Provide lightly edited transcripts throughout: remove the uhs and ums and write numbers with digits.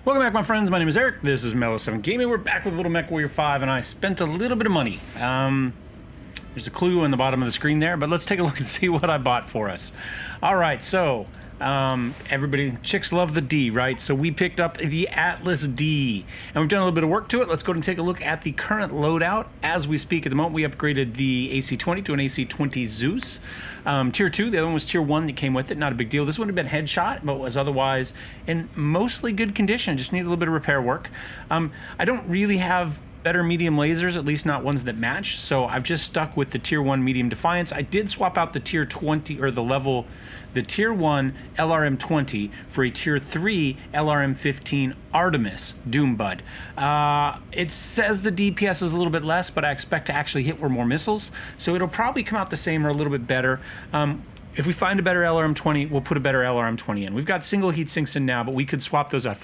Welcome back, my friends. My name is Eric. This is Melo7 Gaming. We're back with a little MechWarrior 5, and I spent a little bit of money. There's a clue in the bottom of the screen there, but let's take a look and see what I bought for us. All right, so everybody, chicks love the D, right? So we picked up the Atlas D, and we've done a little bit of work to it. Let's go and take a look at the current loadout as we speak. At the moment, we upgraded the AC-20 to an AC-20 Zeus. Tier 2, the other one was Tier 1 that came with it. Not a big deal. This would have been headshot, but was otherwise in mostly good condition. Just need a little bit of repair work. I don't really have better medium lasers, at least not ones that match, so I've just stuck with the Tier 1 medium Defiance. I did swap out the Tier 20, or the Tier 1 LRM-20 for a Tier 3 LRM-15 Artemis Doombud. It says the DPS is a little bit less, but I expect to actually hit more missiles, so it'll probably come out the same or a little bit better. If we find a better LRM-20, we'll put a better LRM-20 in. We've got single heat sinks in now, but we could swap those out.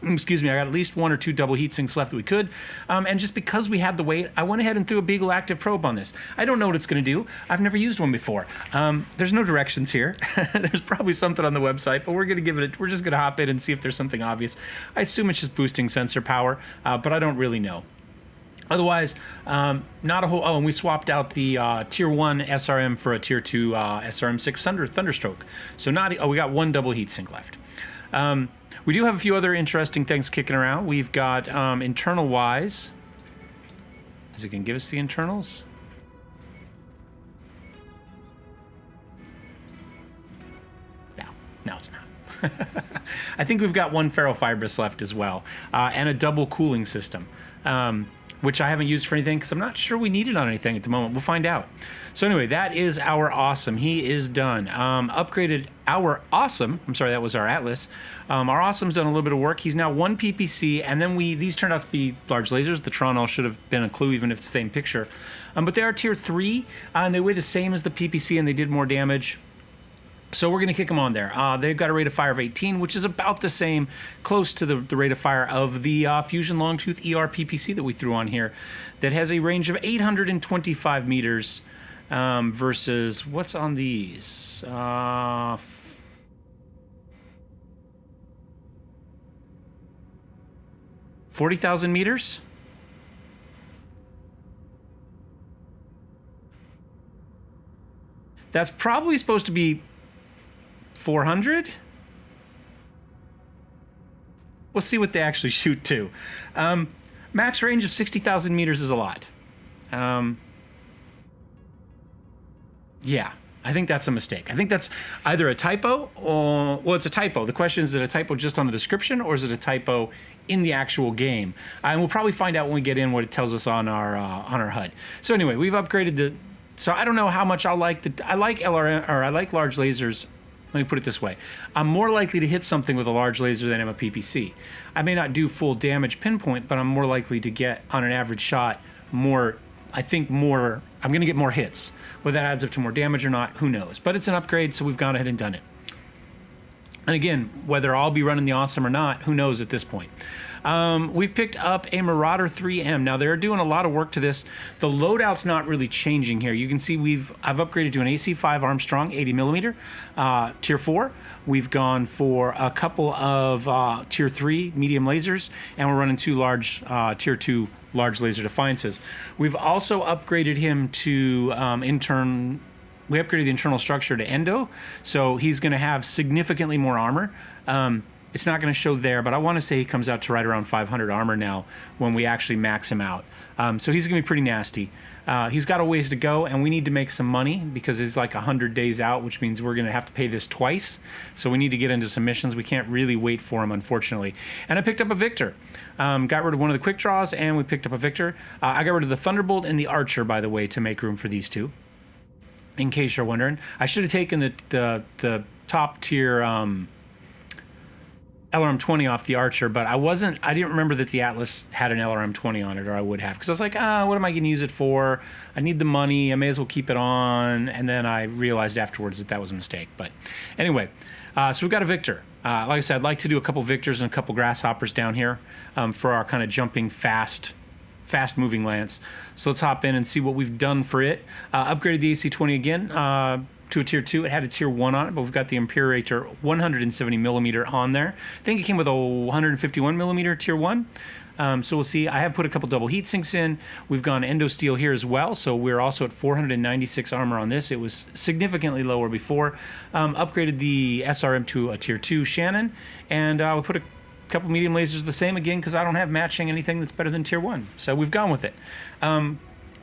Excuse me, I got at least 1 or 2 double heat sinks left that we could. And just because we had the weight, I went ahead and threw a Beagle Active Probe on this. I don't know what it's going to do. I've never used one before. There's no directions here. There's probably something on the website, but we're going to give it we're just going to hop in and see if there's something obvious. I assume it's just boosting sensor power, but I don't really know. Otherwise, not a whole... Oh, and we swapped out the Tier 1 SRM for a Tier 2 SRM-6 Thunderstroke. So we got 1 double heat sink left. We do have a few other interesting things kicking around. We've got internal-wise... Is it going to give us the internals? No, it's not. I think we've got 1 ferrofibrous left as well, and a double cooling system, which I haven't used for anything because I'm not sure we need it on anything at the moment. We'll find out. So anyway, that is our Awesome. He is done. Upgraded our Awesome. I'm sorry, that was our Atlas. Our Awesome's done a little bit of work. He's now 1 PPC, and then these turned out to be large lasers. The Tron all should have been a clue, even if it's the same picture. But they are Tier 3, and they weigh the same as the PPC, and they did more damage. So we're going to kick them on there. They've got a rate of fire of 18, which is about the same, close to the rate of fire of the Fusion Longtooth ER PPC that we threw on here, that has a range of 825 meters versus, what's on these? 40,000 meters? That's probably supposed to be 400? We'll see what they actually shoot to. Max range of 60,000 meters is a lot. Yeah, I think that's a mistake. I think that's either a typo or... Well, it's a typo. The question is it a typo just on the description, or is it a typo in the actual game? And we'll probably find out when we get in what it tells us on our HUD. So anyway, we've upgraded the... So I don't know how much I like LRM, or I like large lasers. Let me put it this way. I'm more likely to hit something with a large laser than I'm a PPC. I may not do full damage pinpoint, but I'm more likely to get, on an average shot, more... I'm going to get more hits. Whether that adds up to more damage or not, who knows? But it's an upgrade, so we've gone ahead and done it. And again, whether I'll be running the Awesome or not, who knows at this point. We've picked up a Marauder 3M. Now, they're doing a lot of work to this. The loadout's not really changing here. You can see I've upgraded to an AC-5 Armstrong 80mm, Tier 4. We've gone for a couple of Tier 3 medium lasers, and we're running 2 large Tier 2 large laser Defiances. We've also upgraded him to we upgraded the internal structure to Endo, so he's going to have significantly more armor. It's not going to show there, but I want to say he comes out to right around 500 armor now when we actually max him out. So he's going to be pretty nasty. He's got a ways to go, and we need to make some money because it's like 100 days out, which means we're going to have to pay this twice. So we need to get into some missions. We can't really wait for him, unfortunately. And I picked up a Victor. Got rid of one of the quick draws, and we picked up a Victor. I got rid of the Thunderbolt and the Archer, by the way, to make room for these two. In case you're wondering, I should have taken the top tier LRM-20 off the Archer, but I didn't remember that the Atlas had an LRM-20 on it, or I would have, because I was like, what am I going to use it for? I need the money, I may as well keep it on, and then I realized afterwards that was a mistake. But anyway, so we've got a Victor. Like I said, I'd like to do a couple Victors and a couple Grasshoppers down here for our kind of jumping fast-moving lance. So let's hop in and see what we've done for it. Upgraded the AC-20 again. to a tier 2. It had a tier 1 on it, but we've got the Imperator 170 millimeter on there. I think it came with a 151 millimeter tier 1. So we'll see. I have put a couple double heat sinks in. We've gone endo steel here as well, so we're also at 496 armor on this. It was significantly lower before. Upgraded the SRM to a tier 2 Shannon, and we put a couple medium lasers the same again because I don't have matching anything that's better than tier 1. So we've gone with it.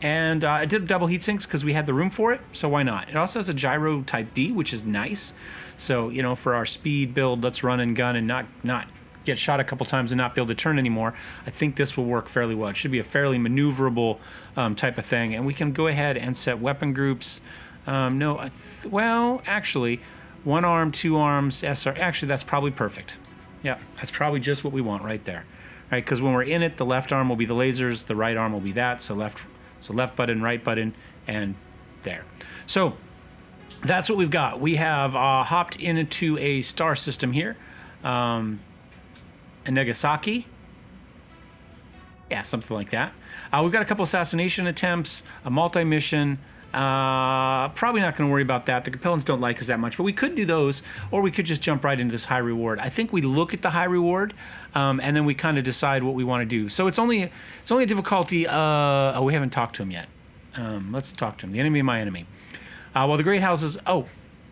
And I did double heat sinks because we had the room for it, so why not? It also has a gyro type D, which is nice. So, you know, for our speed build, let's run and gun and not get shot a couple times and not be able to turn anymore. I think this will work fairly well. It should be a fairly maneuverable type of thing. And we can go ahead and set weapon groups. Well, actually, 1 arm, 2 arms, SR. Actually, that's probably perfect. Yeah, that's probably just what we want right there. Right, because when we're in it, the left arm will be the lasers, the right arm will be that. So left button, right button, and there. So that's what we've got. We have hopped into a star system here. A Nagasaki. Yeah, something like that. We've got a couple assassination attempts, a multi-mission. Probably not going to worry about that. The Capellans don't like us that much, but we could do those, or we could just jump right into this high reward. I think we look at the high reward, and then we kind of decide what we want to do. So it's only a difficulty. Oh, we haven't talked to him yet. Let's talk to him. The enemy of my enemy. Well, the great houses. Oh,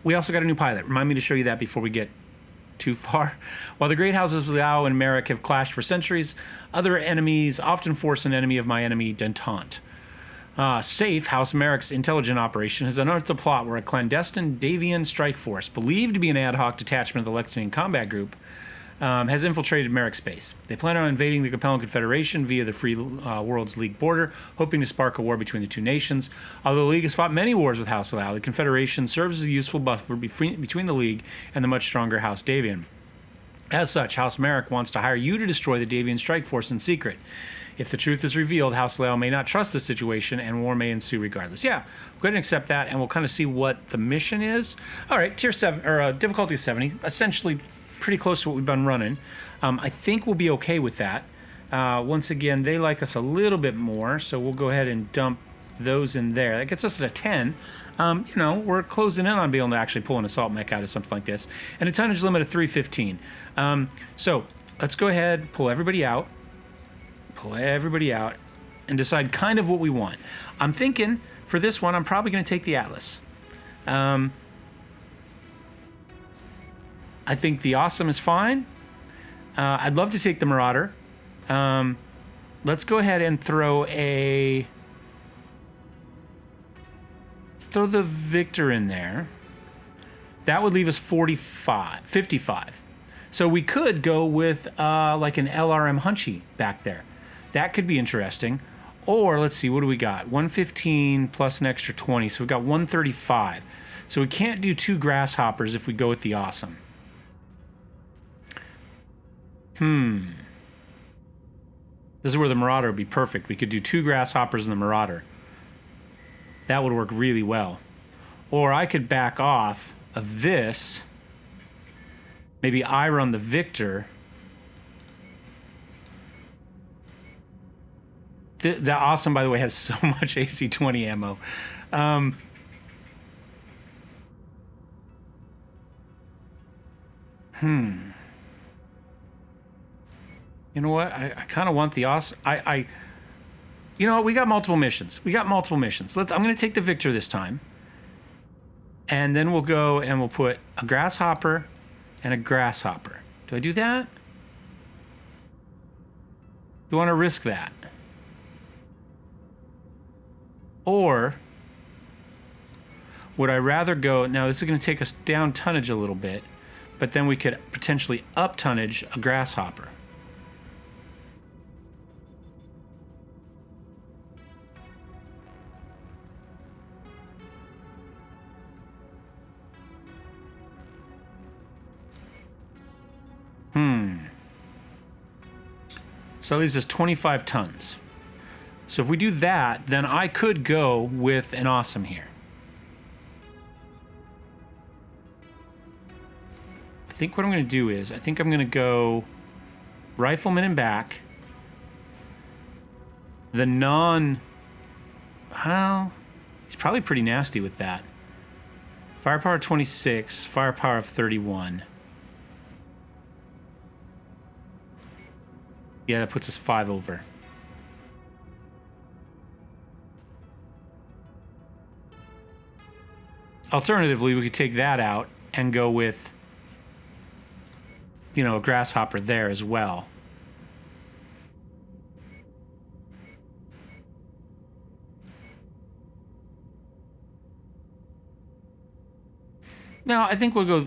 we also got a new pilot. Remind me to show you that before we get too far. While the great houses of Liao and Merrick have clashed for centuries, other enemies often force an enemy of my enemy detente. Safe, House Merrick's intelligent operation, has unearthed a plot where a clandestine Davian strike force, believed to be an ad hoc detachment of the Lexington Combat Group, has infiltrated Merrick's base. They plan on invading the Capellan Confederation via the Free Worlds League border, hoping to spark a war between the two nations. Although the League has fought many wars with House Liao, the Confederation serves as a useful buffer between the League and the much stronger House Davian. As such, House Merrick wants to hire you to destroy the Davian strike force in secret. If the truth is revealed, House Liao may not trust the situation, and war may ensue regardless. Yeah, go ahead and accept that, and we'll kind of see what the mission is. All right, tier 7 or difficulty 70, essentially pretty close to what we've been running. I think we'll be okay with that. Once again, they like us a little bit more, so we'll go ahead and dump those in there. That gets us at a 10. You know, we're closing in on being able to actually pull an assault mech out of something like this, and a tonnage limit of 315. So let's go ahead, pull everybody out, and decide kind of what we want. I'm thinking for this one, I'm probably going to take the Atlas. I think the Awesome is fine. I'd love to take the Marauder. Let's go ahead and throw the Victor in there. That would leave us 55. So we could go with like an LRM Hunchy back there. That could be interesting. Or let's see, what do we got? 115 plus an extra 20. So we've got 135. So we can't do 2 Grasshoppers if we go with the Awesome. This is where the Marauder would be perfect. We could do 2 Grasshoppers and the Marauder. That would work really well. Or I could back off of this. Maybe I run the Victor. The Awesome, by the way, has so much AC-20 ammo. You know what? I kind of want the Awesome. You know what? We got multiple missions. I'm going to take the Victor this time. And then we'll go and we'll put a Grasshopper and a Grasshopper. Do I do that? Do you want to risk that? Or would I rather go... Now, this is going to take us down tonnage a little bit, but then we could potentially up tonnage a Grasshopper. So that leaves us 25 tons. So if we do that, then I could go with an Awesome here. I think what I'm going to do is, I think I'm going to go Rifleman and back. The well, he's probably pretty nasty with that. Firepower 26, firepower of 31. Yeah, that puts us 5 over. Alternatively, we could take that out and go with, you know, a grasshopper there as well. No, I think we'll go...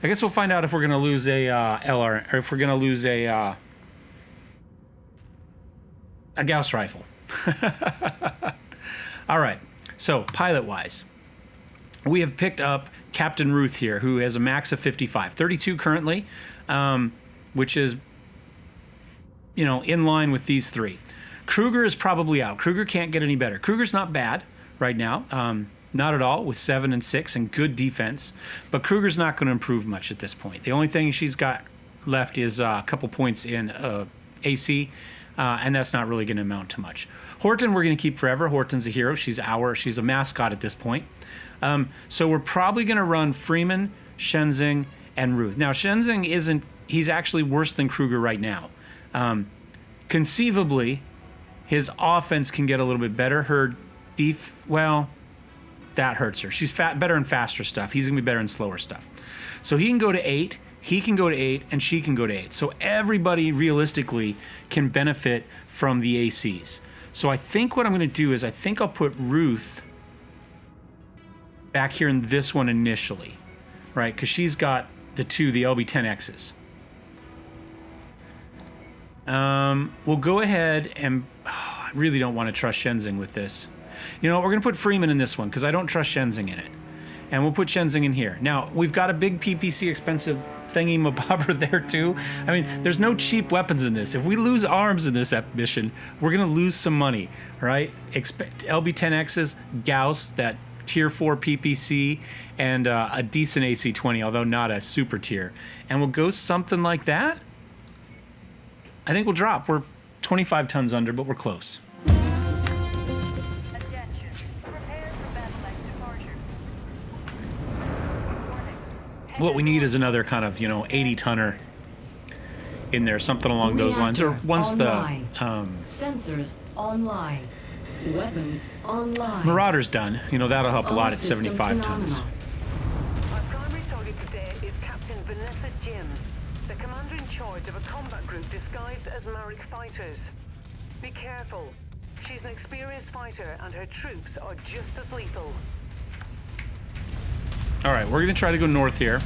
I guess we'll find out if we're going to lose a LR, or if we're going to lose a Gauss rifle. All right, so pilot-wise, we have picked up Captain Ruth here, who has a max of 55. 32 currently, which is, you know, in line with these three. Kruger is probably out. Kruger can't get any better. Kruger's not bad right now. Not at all, with 7 and 6 and good defense. But Kruger's not going to improve much at this point. The only thing she's got left is a couple points in AC, and that's not really going to amount to much. Horton we're going to keep forever. Horton's a hero. She's a mascot at this point. So we're probably going to run Freeman, Shenzing, and Ruth. Now, Shenzing isn't... He's actually worse than Kruger right now. Conceivably, his offense can get a little bit better. Her well... that hurts her. She's better in faster stuff. He's going to be better in slower stuff. So he can go to 8, he can go to 8, and she can go to 8. So everybody realistically can benefit from the ACs. So I think what I'm going to do is I think I'll put Ruth back here in this one initially, right? Because she's got the LB-10Xs. We'll go ahead and... I really don't want to trust Shenzing with this. You know, we're going to put Freeman in this one because I don't trust Shenzing in it. And we'll put Shenzing in here. Now, we've got a big PPC expensive thingy-mabobber there too. I mean, there's no cheap weapons in this. If we lose arms in this mission, we're going to lose some money, right? Expect LB-10Xs, Gauss, that tier 4 PPC, and a decent AC-20, although not a super tier. And we'll go something like that. I think we'll drop. We're 25 tons under, but we're close. What we need is another kind of, you know, 80-tonner in there, something along those lines. Or once online. the... Sensors online. Weapons online. Marauder's done. You know, that'll help a lot at systems 75 tons. phenomenal. Our primary target today is Captain Vanessa Jim, the commander in charge of a combat group disguised as Marek fighters. Be careful. She's an experienced fighter and her troops are just as lethal. All right, we're going to try to go north here,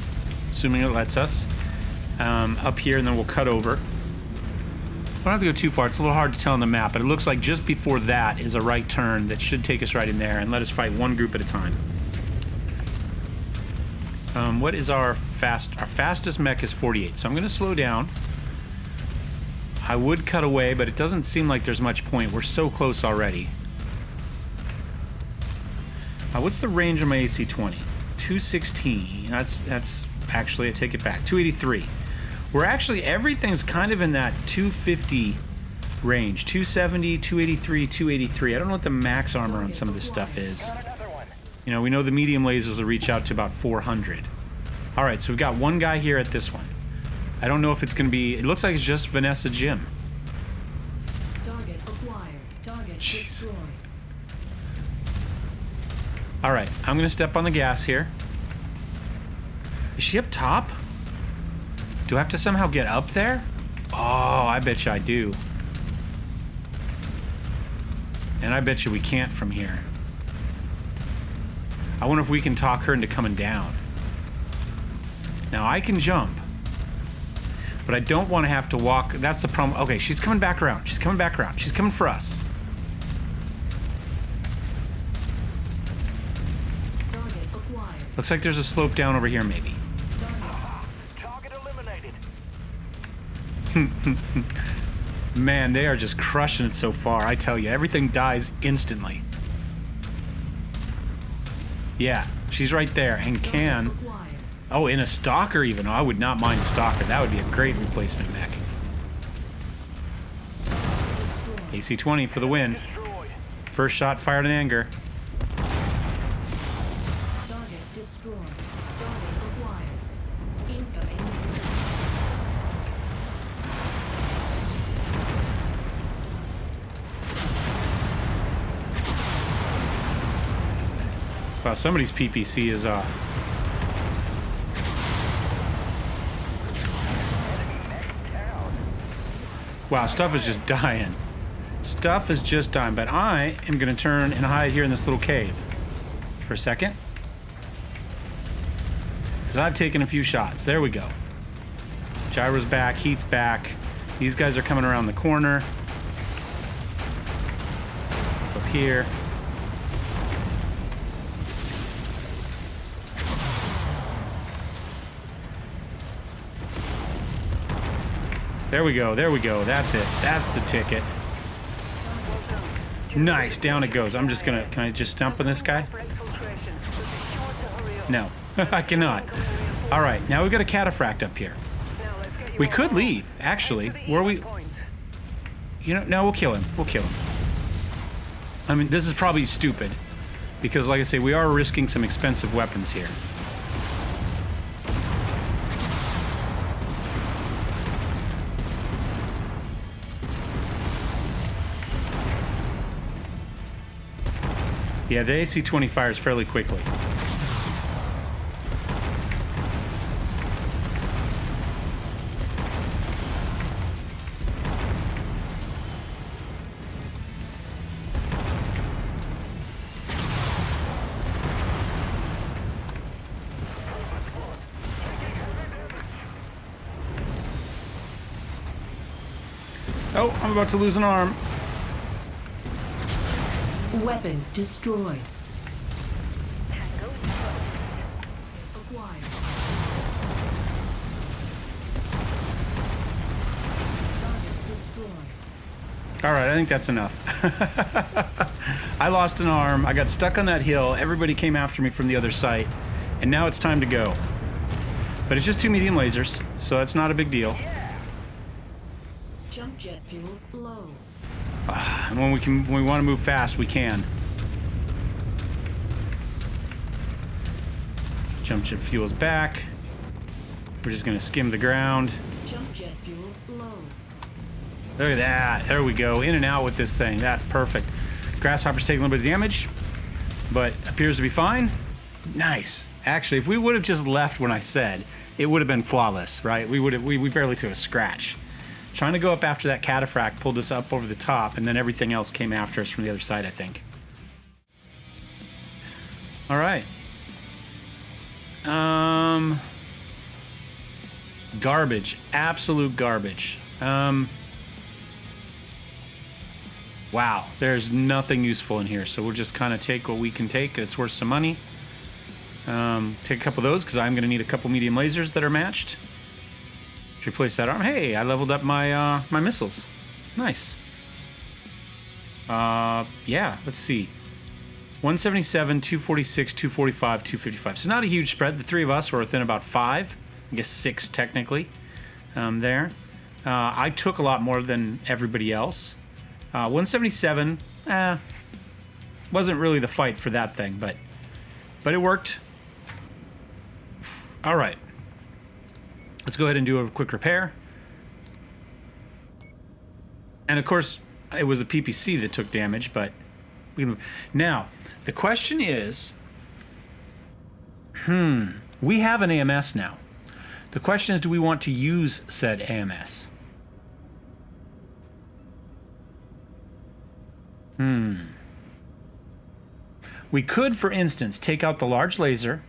assuming it lets us. Up here, and then we'll cut over. We don't have to go too far. It's a little hard to tell on the map, but it looks like just before that is a right turn that should take us right in there and let us fight one group at a time. What is our fastest mech is 48, so I'm going to slow down. I would cut away, but it doesn't seem like there's much point. We're so close already. What's the range of my AC-20? 216. That's actually, I take it back. 283. We're actually, everything's kind of in that 250 range. 270, 283, 283. I don't know what the max armor on some of this stuff is. You know, we know the medium lasers will reach out to about 400. All right, so we've got one guy here at this one. I don't know if it's going to be, it looks like it's just Vanessa Jim. Target acquired. Target destroyed. All right, I'm going to step on the gas here. Is she up top? Do I have to somehow get up there? Oh, I bet you I do. And I bet you we can't from here. I wonder if we can talk her into coming down. Now, I can jump. But I don't want to have to walk. That's the problem. Okay, she's coming back around. She's coming back around. She's coming for us. Looks like there's a slope down over here, maybe. Target eliminated. Man, they are just crushing it so far, I tell you. Everything dies instantly. Yeah, she's right there and can... Oh, in a stalker even. Oh, I would not mind a stalker. That would be a great replacement mech. AC-20 for the win. First shot fired in anger. Wow, somebody's PPC is wow, stuff is just dying. Stuff is just dying, but I am gonna turn and hide here in this little cave for a second. Because I've taken a few shots. There we go. Gyro's back, heat's back. These guys are coming around the corner. Up here. There we go, there we go. That's it. That's the ticket. Nice, down it goes. I'm just gonna, can I just stump on this guy? No, I cannot. All right, now we've got a cataphract up here. We could leave, actually. Were we? You know, no, we'll kill him. We'll kill him. I mean, this is probably stupid because, like I say, we are risking some expensive weapons here. Yeah, the AC-20 fires fairly quickly. Oh, I'm about to lose an arm. Weapon destroyed. Acquired. Target destroyed. All right, I think that's enough. I lost an arm. I got stuck on that hill. Everybody came after me from the other side, and now it's time to go. But it's just 2 medium lasers, so that's not a big deal. Jump jet fuel low. And when we want to move fast, we can. Jump jet fuel's back. We're just gonna skim the ground. Jump jet fuel low. Look at that. There we go. In and out with this thing. That's perfect. Grasshopper's taking a little bit of damage, but appears to be fine. Nice. Actually, if we would have just left when I said, it would have been flawless, right? We barely took a scratch. Trying to go up after that cataphract pulled us up over the top, and then everything else came after us from the other side, I think. All right. Garbage. Absolute garbage. Wow. There's nothing useful in here, so we'll just kind of take what we can take. It's worth some money. Take a couple of those, because I'm going to need a couple medium lasers that are matched. Replace that arm. Hey, I leveled up my my missiles. Nice. Yeah, let's see. 177, 246, 245, 255. So not a huge spread. The three of us were within about 5. I guess 6 technically. There. I took a lot more than everybody else. 177, wasn't really the fight for that thing, but it worked. All right. Let's go ahead and do a quick repair. And of course, it was the PPC that took damage, but now the question is, we have an AMS now. The question is, do we want to use said AMS? We could, for instance, take out the large laser,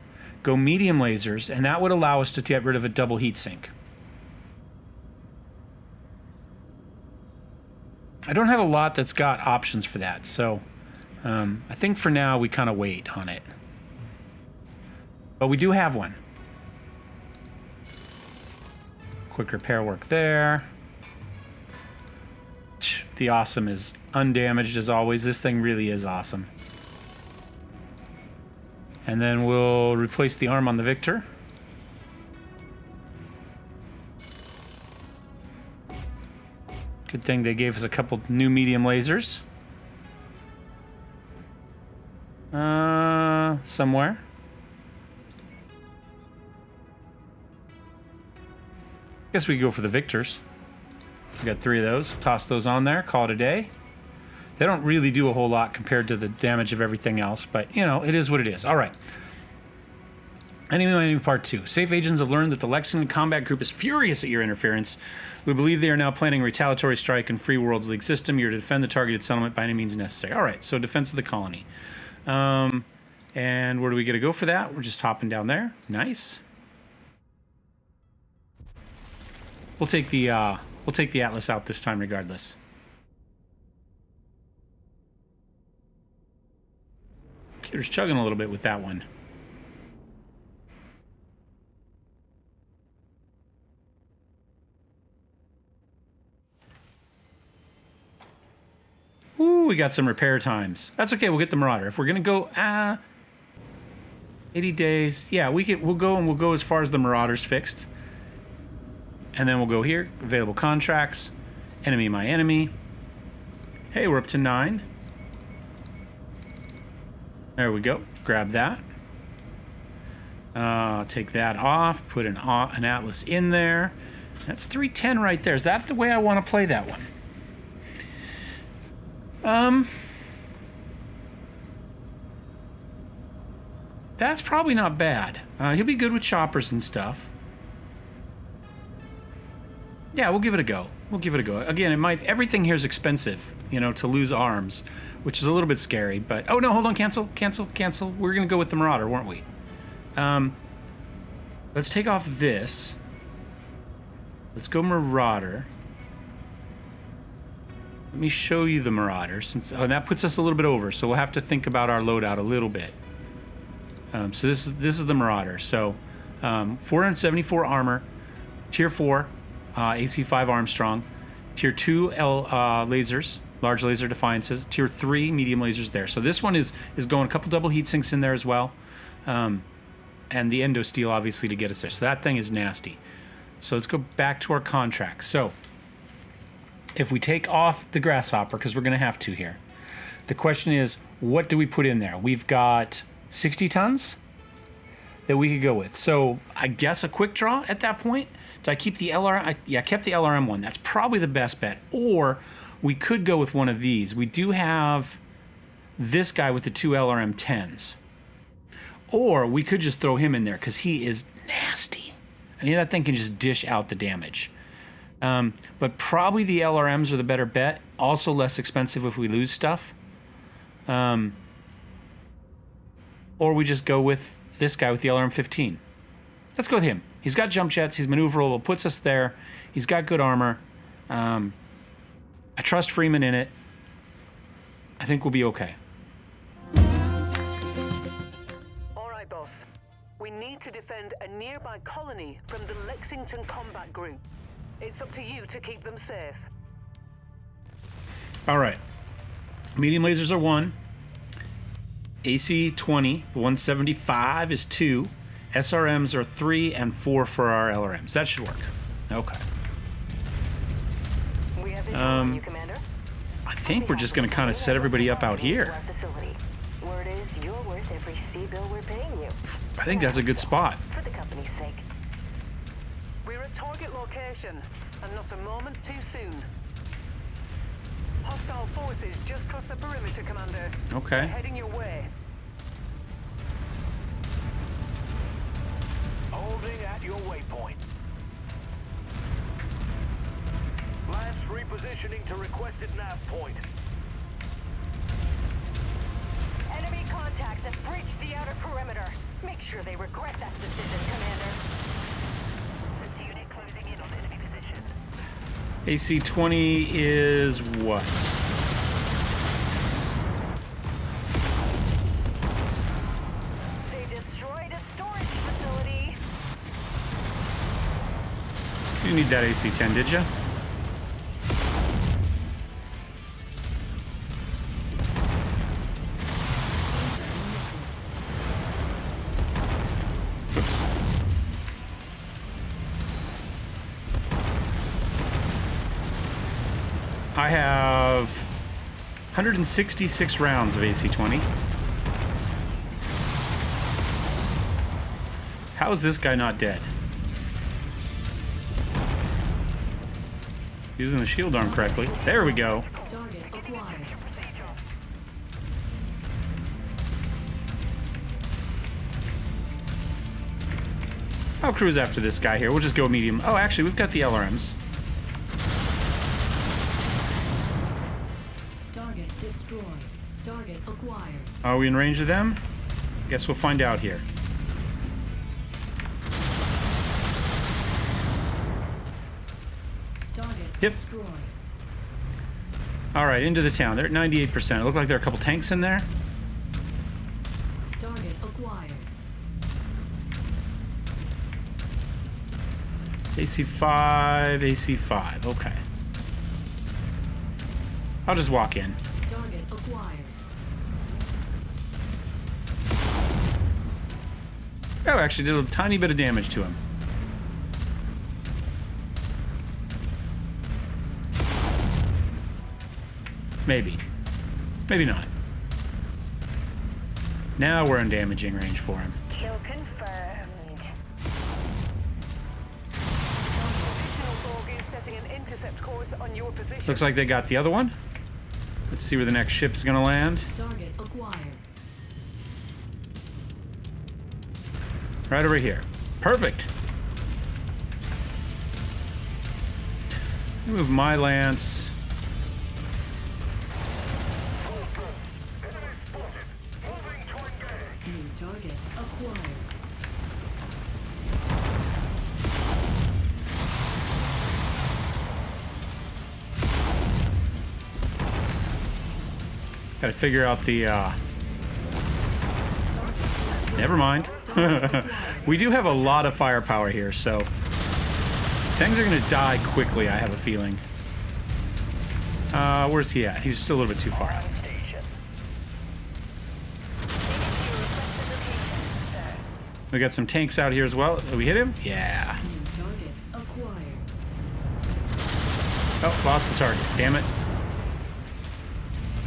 go medium lasers, and that would allow us to get rid of a double heat sink. I don't have a lot that's got options for that, so I think for now we kind of wait on it. But we do have one. Quick repair work there. The awesome is undamaged as always. This thing really is awesome. And then we'll replace the arm on the Victor. Good thing they gave us a couple new medium lasers. Somewhere. Guess we go for the Victors. We got 3 of those. Toss those on there. Call it a day. They don't really do a whole lot compared to the damage of everything else, but, you know, it is what it is. All right. Enemy Part 2. Safe agents have learned that the Lexington Combat Group is furious at your interference. We believe they are now planning a retaliatory strike in Free World's League system. You're to defend the targeted settlement by any means necessary. All right, so defense of the colony. And where do we get to go for that? We're just hopping down there. Nice. We'll take the Atlas out this time regardless. Computer's chugging a little bit with that one. Ooh, we got some repair times. That's okay, we'll get the Marauder. If we're gonna go 80 days, yeah, we'll go as far as the Marauder's fixed. And then we'll go here, available contracts, enemy my enemy. Hey, we're up to 9. There we go, grab that. Take that off, put an Atlas in there. That's 310 right there. Is that the way I want to play that one? That's probably not bad. He'll be good with choppers and stuff. Yeah, we'll give it a go. We'll give it a go. Again, everything here is expensive, you know, to lose arms, which is a little bit scary, but... Oh, no, hold on, cancel. We're going to go with the Marauder, weren't we? Let's take off this. Let's go Marauder. Let me show you the Marauder, since that puts us a little bit over, so we'll have to think about our loadout a little bit. So this is the Marauder. So 474 armor, tier 4, AC 5 Armstrong, tier 2 lasers, large laser defiances, tier 3 medium lasers there. So this one is going a couple double heat sinks in there as well, and the endo steel obviously to get us there. So that thing is nasty. So let's go back to our contract. So if we take off the Grasshopper, because we're going to have to here, the question is, what do we put in there? We've got 60 tons that we could go with. So I guess a quick draw at that point. Did I keep the LRM? Yeah, I kept the LRM one. That's probably the best bet. Or we could go with one of these. We do have this guy with the 2 LRM 10s. Or we could just throw him in there because he is nasty. I mean, that thing can just dish out the damage. But probably the LRMs are the better bet. Also less expensive if we lose stuff. Or we just go with this guy with the LRM 15. Let's go with him. He's got jump jets. He's maneuverable. Puts us there. He's got good armor. I trust Freeman in it. I think we'll be okay. All right, boss. We need to defend a nearby colony from the Lexington Combat Group. It's up to you to keep them safe. All right. Medium lasers are 1. AC 20, 175 is 2. SRMs are 3 and 4 for our LRMs. That should work. Okay. We have visual on you, Commander. I think we're just going to kind of set everybody up out here. Word is you're worth every C-bill we're paying you. I think that's a good spot. For the company's sake. We're at target location, and not a moment too soon. Hostile forces just crossed the perimeter, Commander. Okay. They're heading your way. Holding at your waypoint. Lance repositioning to requested nav point. Enemy contacts have breached the outer perimeter. Make sure they regret that decision, Commander. The unit closing in on enemy position. AC 20 is what? They destroyed a storage facility. You need that AC 10, did you? I have 166 rounds of AC-20. How is this guy not dead? Using the shield arm correctly. There we go. Target acquired. I'll cruise after this guy here. We'll just go medium. Oh, actually, we've got the LRMs. Target destroyed. Target acquired. Are we in range of them? Guess we'll find out here. Target Yep. destroyed. All right, into the town. They're at 98%. It looked like there are a couple tanks in there. Target acquired. AC5, AC5. Okay. I'll just walk in. Target acquired. Oh, actually did a tiny bit of damage to him. Maybe. Maybe not. Now we're in damaging range for him. Kill confirmed. Additional org is setting an intercept course on your position. Looks like they got the other one. Let's see where the next ship's gonna land. Target acquired. Right over here. Perfect. Move my lance. New target acquired. Gotta figure out the, Never mind. We do have a lot of firepower here, so things are gonna die quickly, I have a feeling. Where's he at? He's still a little bit too far out. Station. We got some tanks out here as well. Did we hit him? Yeah. New target acquired. Oh, lost the target. Damn it.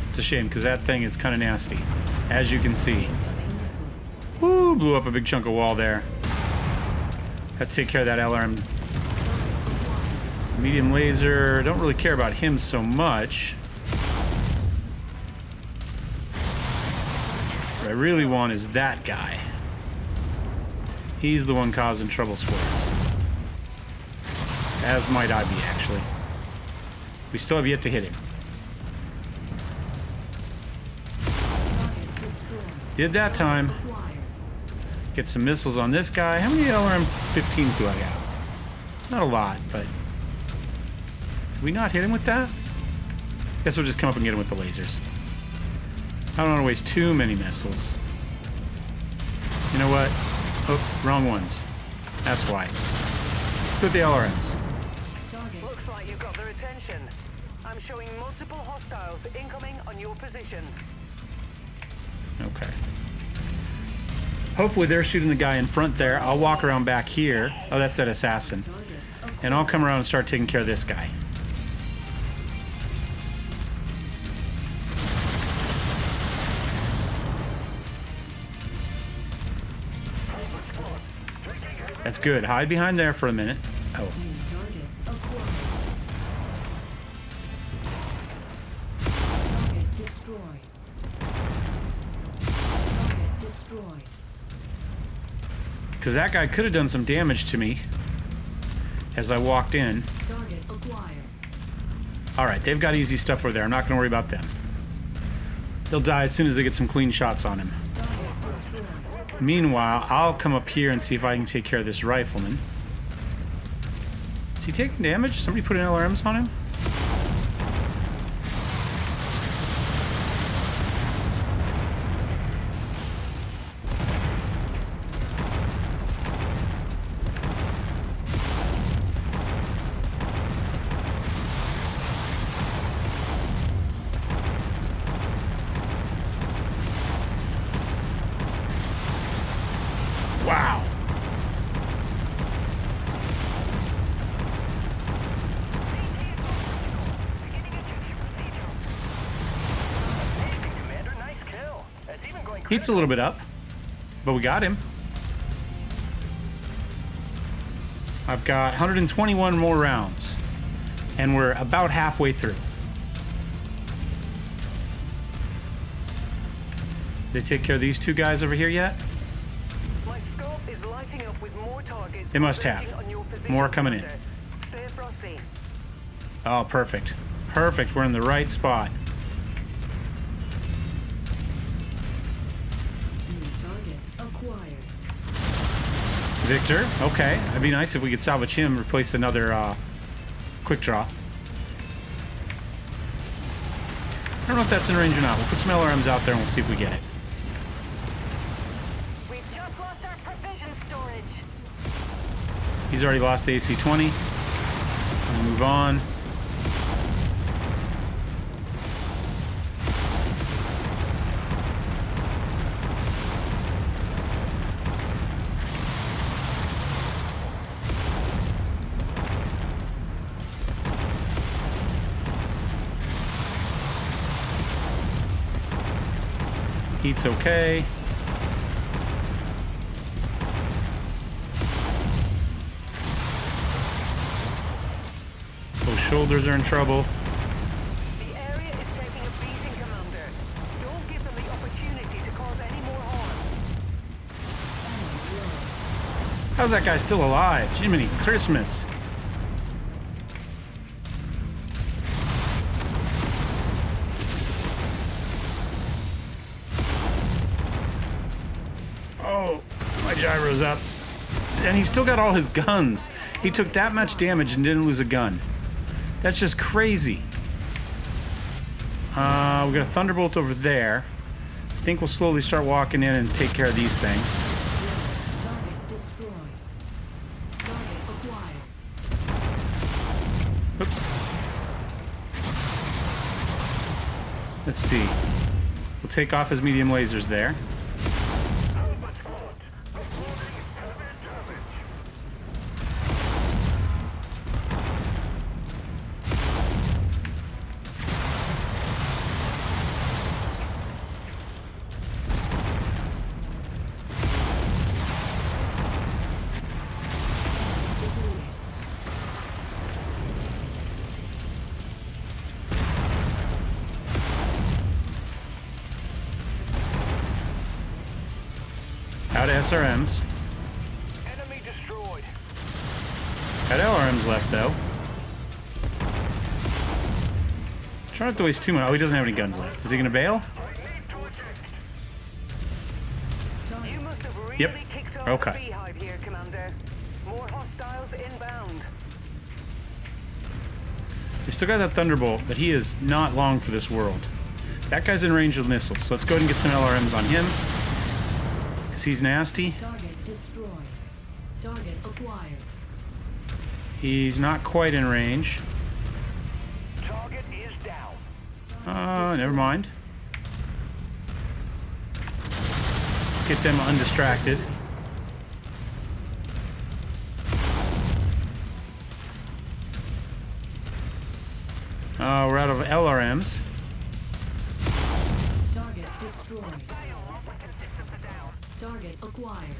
It's a shame, because that thing is kind of nasty, as you can see. Incoming missile. Woo! Blew up a big chunk of wall there. Got to take care of that LRM. Medium laser. Don't really care about him so much. What I really want is that guy. He's the one causing troubles for us. As might I be, actually. We still have yet to hit him. Target destroyed. Did that time. Acquired. Get some missiles on this guy. How many LRM-15s do I got? Not a lot, but... Did we not hit him with that? Guess we'll just come up and get him with the lasers. I don't want to waste too many missiles. You know what? Oh, wrong ones. That's why. Let's put the LRMs. Target. Looks like you've got their attention. I'm showing multiple hostiles incoming on your position. Okay. Hopefully they're shooting the guy in front there. I'll walk around back here. Oh, that's that assassin. Target acquired. And I'll come around and start taking care of this guy. That's good. Hide behind there for a minute. Oh. New target acquired. Target destroyed. Target destroyed. Because that guy could have done some damage to me as I walked in. Target acquired. Alright, they've got easy stuff over there. I'm not going to worry about them. They'll die as soon as they get some clean shots on him. Target destroyed. Meanwhile, I'll come up here and see if I can take care of this rifleman. Is he taking damage? Somebody put in LRMs on him? Wow. Commander, nice kill. It's even going Heat's a little bit up, but we got him. I've got 121 more rounds, and we're about halfway through. Did they take care of these two guys over here yet? My scope is lining lighting up with more targets. They must have. converging on your position, More coming in. Commander. Stay frosty. Oh, perfect. Perfect. We're in the right spot. New target acquired. Victor. Okay. It'd be nice if we could salvage him, replace another quick draw. I don't know if that's in range or not. We'll put some LRMs out there and we'll see if we get it. We've just lost our provision storage. He's already lost the AC-20. We'll move on. Heat's okay. Those shoulders are in trouble. The area is taking a beating, Commander. Don't give them the opportunity to cause any more harm. How's that guy still alive? Jiminy Christmas. Oh, my gyro's up. And he's still got all his guns. He took that much damage and didn't lose a gun. That's just crazy. We got a Thunderbolt over there. I think we'll slowly start walking in and take care of these things. Target destroyed. Target acquired. Oops. Let's see. We'll take off his medium lasers there. Out of SRMs. Enemy destroyed. Got LRMs left though. Try not to waste too much. Oh, he doesn't have any guns left. Is he gonna bail? You must have really Yep. kicked off Okay. the beehive here, Commander. More hostiles inbound. We still got that Thunderbolt, but he is not long for this world. That guy's in range of missiles, so let's go ahead and get some LRMs on him. Because he's nasty. Target destroyed. Target acquired. He's not quite in range. Target is down. Never mind. Get them undistracted. We're out of LRMs. Target destroyed. Target acquired.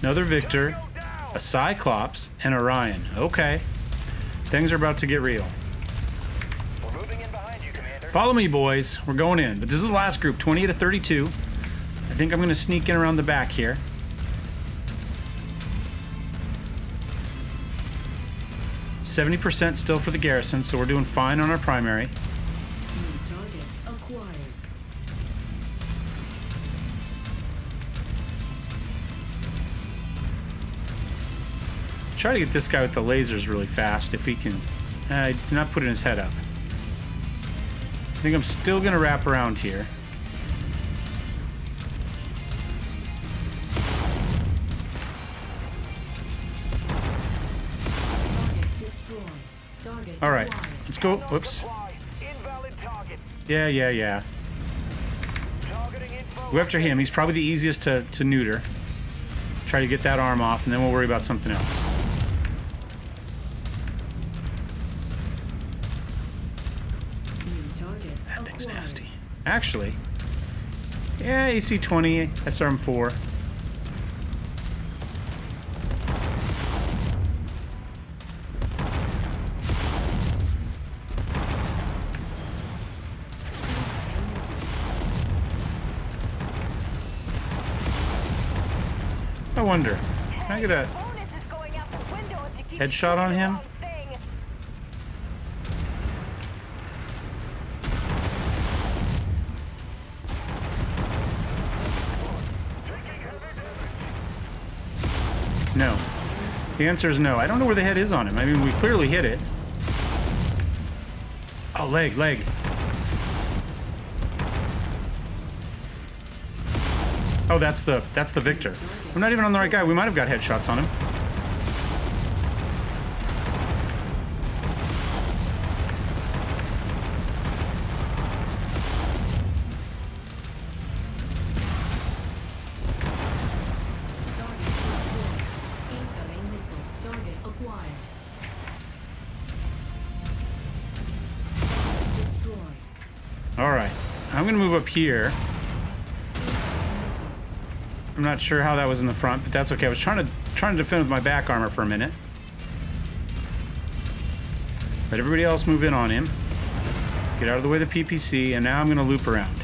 Another Victor, a Cyclops, and Orion. Okay. Things are about to get real. We're moving in behind you, Commander. Follow me, boys. We're going in. But this is the last group, 28 to 32. I think I'm going to sneak in around the back here. %, still for the garrison, so we're doing fine on our primary. New target acquired. Try to get this guy with the lasers really fast if he can. He's not putting his head up. I think I'm still going to wrap around here. Target destroyed. Target All right, acquired. let's go. Whoops. Supply. Invalid target. Yeah. Targeting info. Go after him. He's probably the easiest to neuter. Try to get that arm off, and then we'll worry about something else. New target That thing's acquired. nasty. Actually, yeah, AC-20, SRM-4. I wonder. Can I get a Bonus is going out the window if you keep headshot on shooting the him? wrong thing. No. The answer is no. I don't know where the head is on him. I mean, we clearly hit it. Oh, leg. Oh, that's the victor. We're not even on the right guy. We might have got headshots on him. Target destroyed. Incoming missile. Target acquired. Target destroyed. All right. I'm going to move up here. Incoming missile. I'm not sure how that was in the front, but that's okay. I was trying to defend with my back armor for a minute. Let everybody else move in on him. Get out of the way of the PPC, and now I'm going to loop around.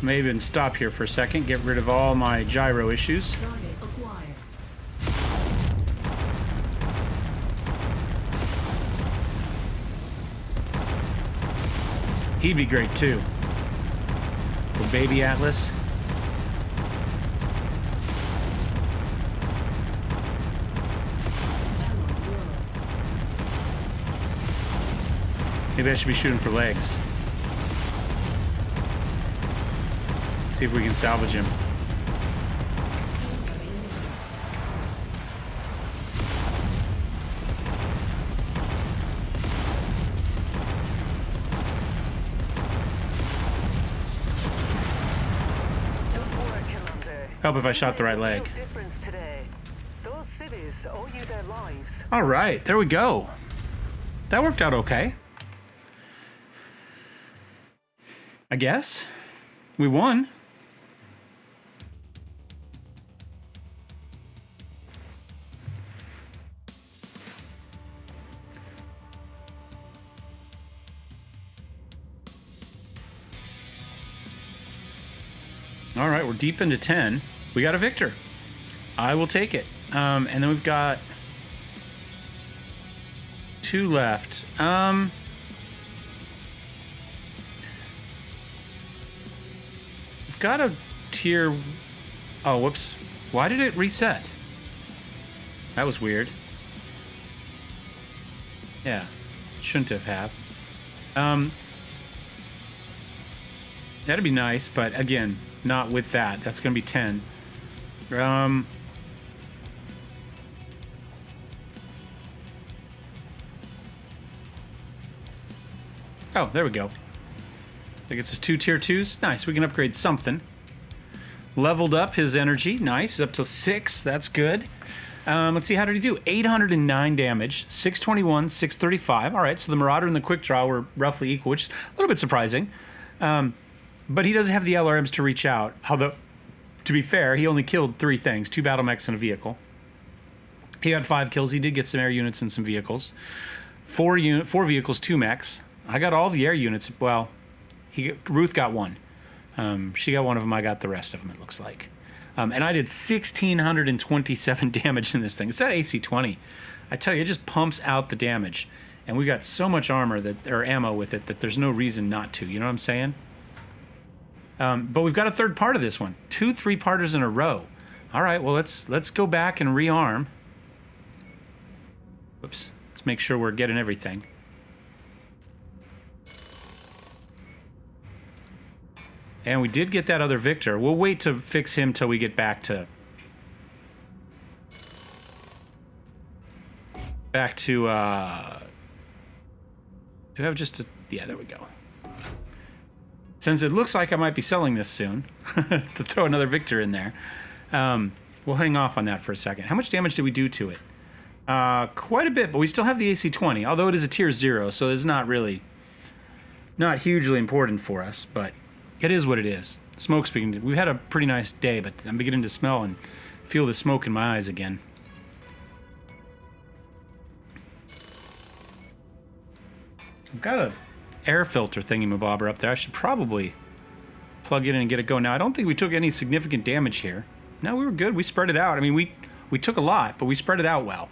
Maybe even stop here for a second, get rid of all my gyro issues. Target acquired. He'd be great too. Little baby Atlas. Ammo low. Maybe I should be shooting for legs. See if we can salvage him. Incoming missile. Good work, Commander. Help if I shot the right You made a leg. real difference today. Those civvies owe you their lives. All right, there we go. That worked out okay. I guess. We won. All right, we're deep into 10. We got a victor. I will take it. And then we've got 2 left. We've got a tier... Oh, whoops. Why did it reset? That was weird. Yeah, shouldn't have. That'd be nice, but again, not with that. That's going to be 10. Oh, there we go. That gets us 2 tier 2s. Nice, we can upgrade something. Leveled up his energy. Nice, up to 6. That's good. Let's see, how did he do? 809 damage, 621, 635. All right, so the Marauder and the Quick Draw were roughly equal, which is a little bit surprising. But he doesn't have the LRMs to reach out. Although, to be fair, he only killed 3 things, 2 battle mechs and a vehicle. He had 5 kills. He did get some air units and some vehicles. 4 vehicles, 2 mechs. I got all the air units. Well, Ruth got 1. She got 1 of them. I got the rest of them, it looks like. And I did 1,627 damage in this thing. It's that AC-20. I tell you, it just pumps out the damage. And we got so much armor or ammo with it that there's no reason not to. You know what I'm saying? But we've got a third part of this one. 2 3-parters in a row. All right, well, let's go back and rearm. Whoops. Let's make sure we're getting everything. And we did get that other victor. We'll wait to fix him till we get back to do have just a, yeah, there we go. Since it looks like I might be selling this soon, to throw another victor in there, we'll hang off on that for a second. How much damage did we do to it? Quite a bit, but we still have the AC-20, although it is a tier 0, so it's not hugely important for us, but it is what it is. Smoke's beginning. We've had a pretty nice day, but I'm beginning to smell and feel the smoke in my eyes again. I've got a air filter thingy-mabobber up there. I should probably plug it in and get it going. Now, I don't think we took any significant damage here. No, we were good. We spread it out. I mean, we took a lot, but we spread it out well.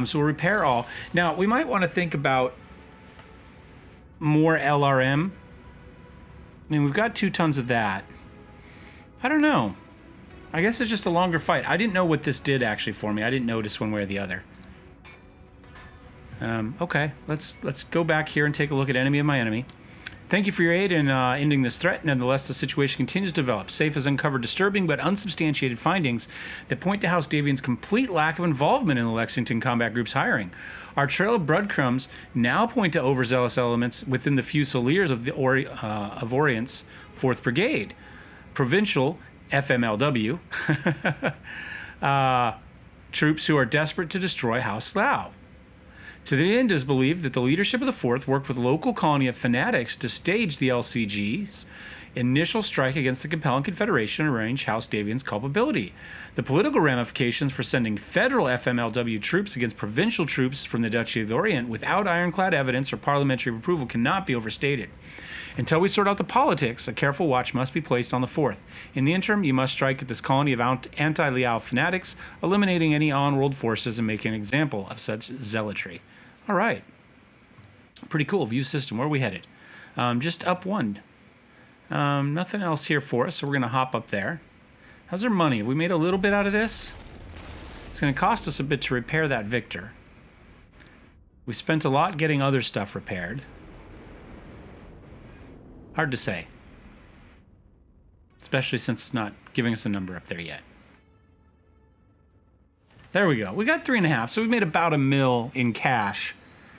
So we'll repair all. Now, we might want to think about more LRM. I mean, we've got 2 tons of that. I don't know. I guess it's just a longer fight. I didn't know what this did actually for me. I didn't notice one way or the other. Okay, let's go back here and take a look at enemy of my enemy. Thank you for your aid in ending this threat. Nonetheless, the situation continues to develop. SAFE has uncovered disturbing but unsubstantiated findings that point to House Davian's complete lack of involvement in the Lexington Combat Group's hiring. Our trail of breadcrumbs now point to overzealous elements within the Fusiliers of the Orient's 4th Brigade. Provincial FMLW troops who are desperate to destroy House Slough. To the end is believed that the leadership of the 4th worked with local colony of fanatics to stage the LCG's initial strike against the Capellan Confederation and arrange House Davian's culpability. The political ramifications for sending federal FMLW troops against provincial troops from the Duchy of the Orient without ironclad evidence or parliamentary approval cannot be overstated. Until we sort out the politics, a careful watch must be placed on the 4th. In the interim, you must strike at this colony of anti-Liao fanatics, eliminating any on-world forces and making an example of such zealotry. All right. Pretty cool. View system. Where are we headed? Just up 1. Nothing else here for us, so we're going to hop up there. How's our money? Have we made a little bit out of this? It's going to cost us a bit to repair that Victor. We spent a lot getting other stuff repaired. Hard to say. Especially since it's not giving us a number up there yet. There we go. We got 3.5, so we've made about $1 million in cash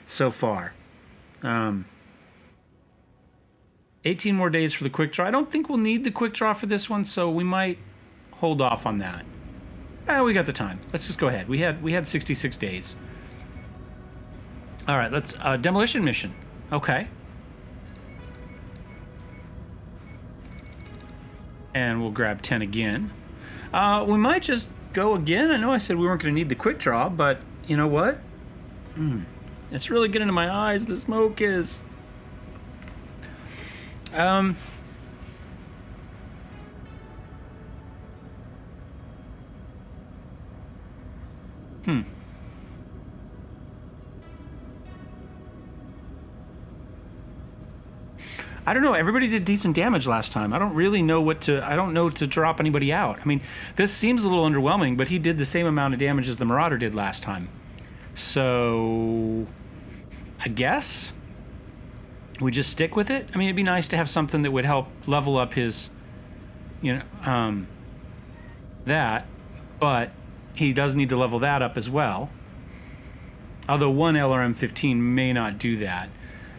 so far. 18 more days for the quick draw. I don't think we'll need the quick draw for this one, so we might hold off on that. We got the time. Let's just go ahead. We had 66 days. All right, let's demolition mission. Okay. And we'll grab 10 again. We might just go again. I know I said we weren't going to need the quick draw, but you know what? It's really getting into my eyes. The smoke is. I don't know. Everybody did decent damage last time. I don't really know what to... I don't know to drop anybody out. I mean, this seems a little underwhelming, but he did the same amount of damage as the Marauder did last time. So... I guess... we just stick with it? I mean, it'd be nice to have something that would help level up his... you know, that. But he does need to level that up as well. Although one LRM-15 may not do that.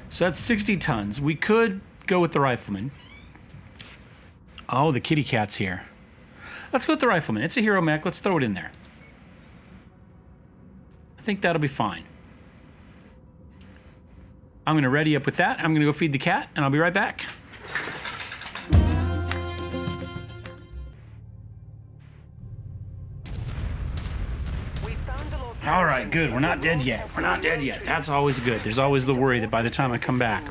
So that's 60 tons. We could go with the Rifleman. Oh, the kitty cat's here. Let's go with the Rifleman. It's a hero mech. Let's throw it in there. I think that'll be fine. I'm going to ready up with that. I'm going to go feed the cat, and I'll be right back. All right, good. We're not dead yet. We're not dead yet. That's always good. There's always the worry that by the time I come back.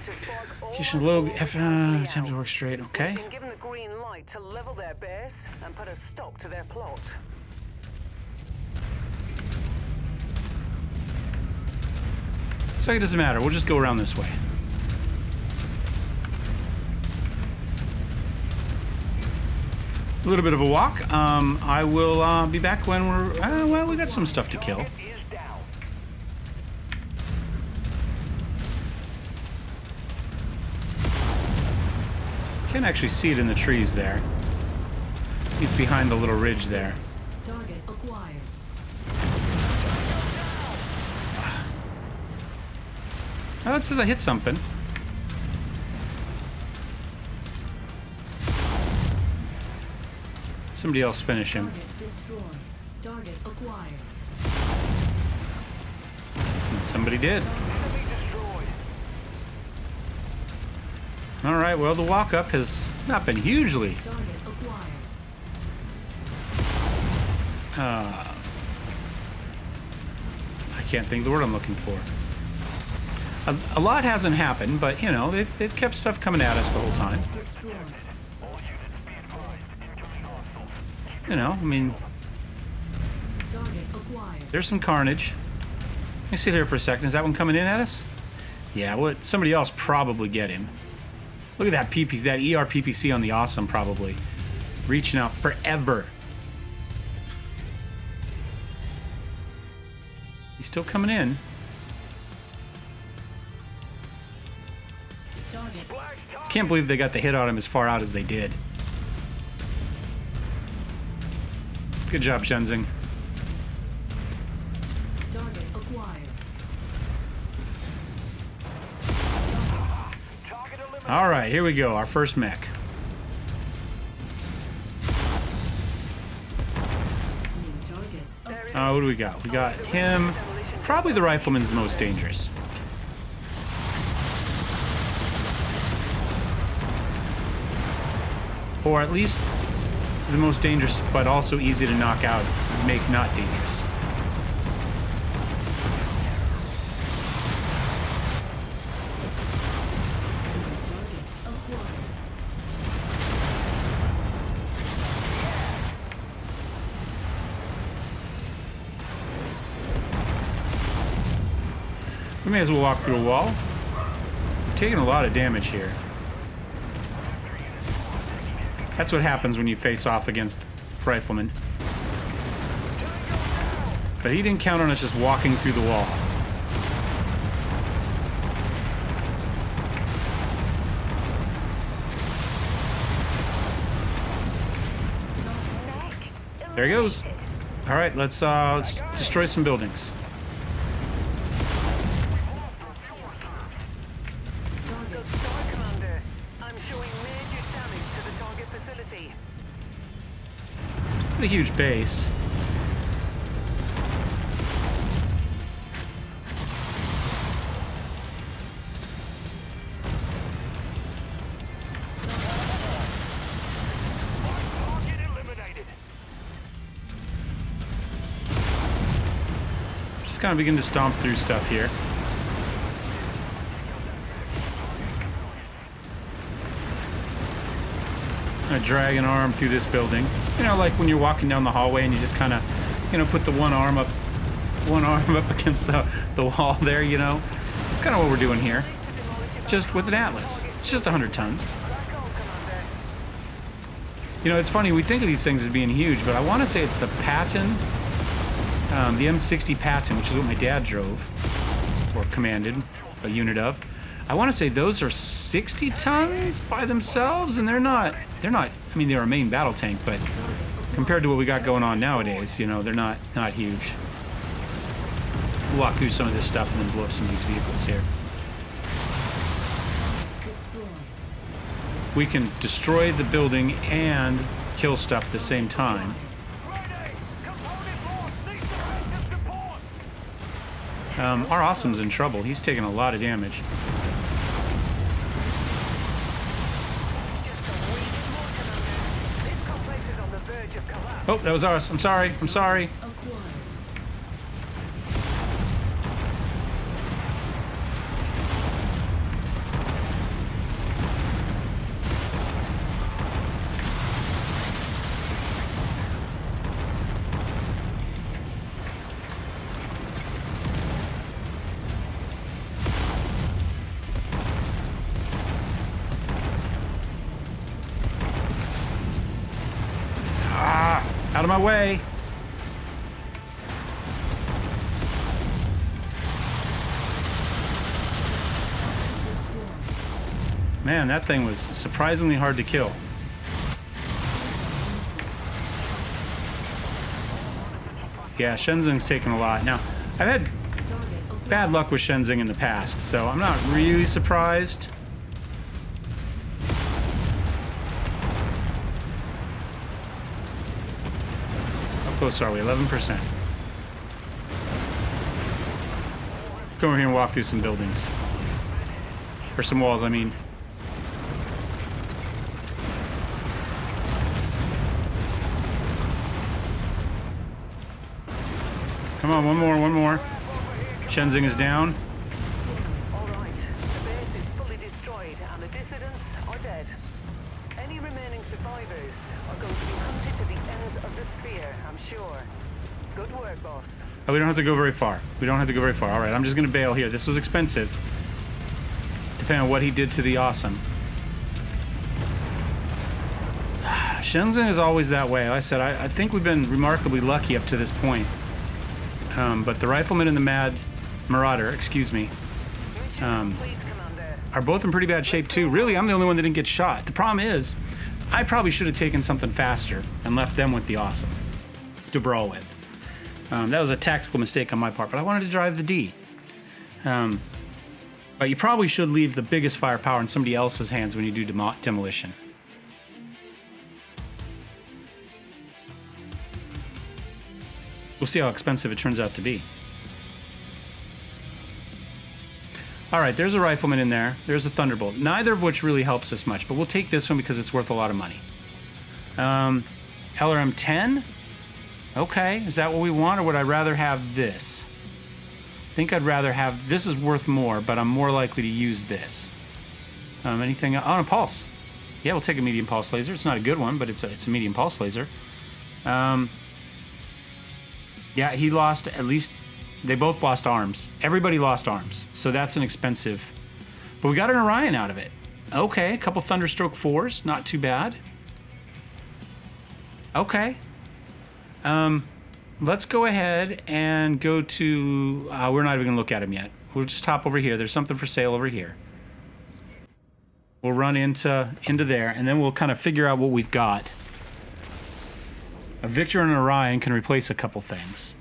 Attempt to work straight. Okay. Been given the green light to level their base and put a stop to their plot. So it doesn't matter. We'll just go around this way. A little bit of a walk. I will be back when we're... well, we got some stuff to kill. Can't actually see it in the trees there. It's behind the little ridge there. Target acquired. Oh, it says I hit something. Somebody else finish him. Target destroyed. Target acquired. Somebody did. All right, well, the walk-up has not been hugely... Target acquired. I can't think of the word I'm looking for. A lot hasn't happened, but, you know, they've kept stuff coming at us the whole time. Destroyed. You know, I mean, Target acquired. there's some carnage. Let me sit here for a second. Is that one coming in at us? Yeah, well, somebody else probably get him. Look at that PPC, that ER PPC on the awesome, probably. Reaching out forever. He's still coming in. Target. Can't believe they got the hit on him as far out as they did. Good job, Shenzing. Target acquired. Target eliminated. All right, here we go. Our first mech. New target. There it What is. do we got? We got him. Probably the rifleman's the most dangerous. Or at least the most dangerous, but also easy to knock out, make not dangerous. Target acquired. We may as well walk through a wall. We've taken a lot of damage here. That's what happens when you face off against riflemen. But he didn't count on us just walking through the wall. There he goes. All right, let's destroy some buildings. Good start, Commander. I'm showing major damage to the target facility. Not a huge base. Target eliminated. Just kind of begin to stomp through stuff here. Gonna drag an arm through this building. You know, like when you're walking down the hallway and you just kind of, you know, put the one arm up against the wall there, you know. It's kind of what we're doing here. Just with an Atlas. It's just 100 tons. Crack on, Commander. You know, it's funny, we think of these things as being huge, but I want to say it's the Patton, the M60 Patton, which is what my dad drove, or commanded a unit of. I want to say those are 60 tons by themselves, and they're not, I mean, they're a main battle tank, but compared to what we got going on nowadays, you know, they're not huge. We'll walk through some of this stuff and then blow up some of these vehicles here. Destroy. We can destroy the building and kill stuff at the same time. Mayday! Component lost! Need directive support! Our Awesome's in trouble. He's taking a lot of damage. Just a wee bit more, Commander. This complex is on the verge of collapse. Oh, that was ours. I'm sorry. I'm sorry. Acquired. Out of my way. Destroy. Man, that thing was surprisingly hard to kill. Yeah, Shenzing's taken a lot. Now, I've had Target acquired. bad luck with Shenzing in the past, so I'm not really surprised. How close are we? 11%. Go over here and walk through some buildings. Or some walls, I mean. Come on, one more. Shenzing is down. All right. The base is fully destroyed and the dissidents are dead. any remaining survivors are going to be hunted to the ends of the sphere, I'm sure. Good work, boss. Oh, we don't have to go very far. We don't have to go very far. All right, I'm just going to bail here. This was expensive. Depending on what he did to the awesome. Shenzhen is always that way. Like I said, I think we've been remarkably lucky up to this point. But the Rifleman and the Mad Marauder, excuse me, Mission complete, Commander. are both in pretty bad shape too. Really, I'm the only one that didn't get shot. The problem is, I probably should have taken something faster and left them with the awesome to brawl with. That was a tactical mistake on my part, but I wanted to drive the D. But you probably should leave the biggest firepower in somebody else's hands when you do demolition. We'll see how expensive it turns out to be. All right, there's a Rifleman in there. There's a Thunderbolt. Neither of which really helps us much, but we'll take this one because it's worth a lot of money. LRM 10? Okay, is that what we want, or would I rather have this? I think I'd rather have... This is worth more, but I'm more likely to use this. Anything... Oh, a pulse. Yeah, we'll take a medium pulse laser. It's not a good one, but it's a medium pulse laser. Yeah, he lost at least... They both lost arms. Everybody lost arms. So that's an expensive... But we got an Orion out of it. Okay, a couple Thunderstroke 4s. Not too bad. Okay. Let's go ahead and go to... we're not even going to look at him yet. We'll just hop over here. There's something for sale over here. We'll run into there, and then we'll kind of figure out what we've got. A Victor and an Orion can replace a couple things.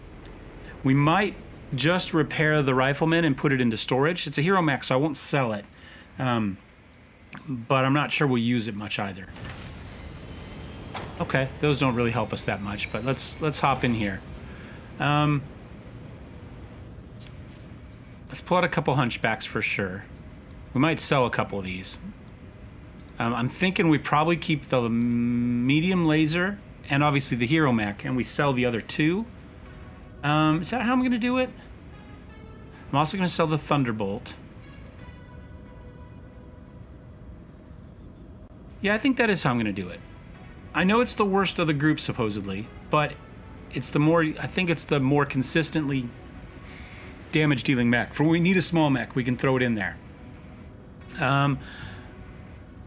We might just repair the Rifleman and put it into storage. It's a hero mech, so I won't sell it. But I'm not sure we'll use it much either. Okay, those don't really help us that much, but let's hop in here. Let's pull out a couple Hunchbacks for sure. We might sell a couple of these. I'm thinking we probably keep the medium laser and obviously the hero mech, and we sell the other two. Is that how I'm going to do it? I'm also going to sell the Thunderbolt. Yeah, I think that is how I'm going to do it. I know it's the worst of the group, supposedly, but it's the more... I think it's the more consistently damage-dealing mech. For when we need a small mech, we can throw it in there. Let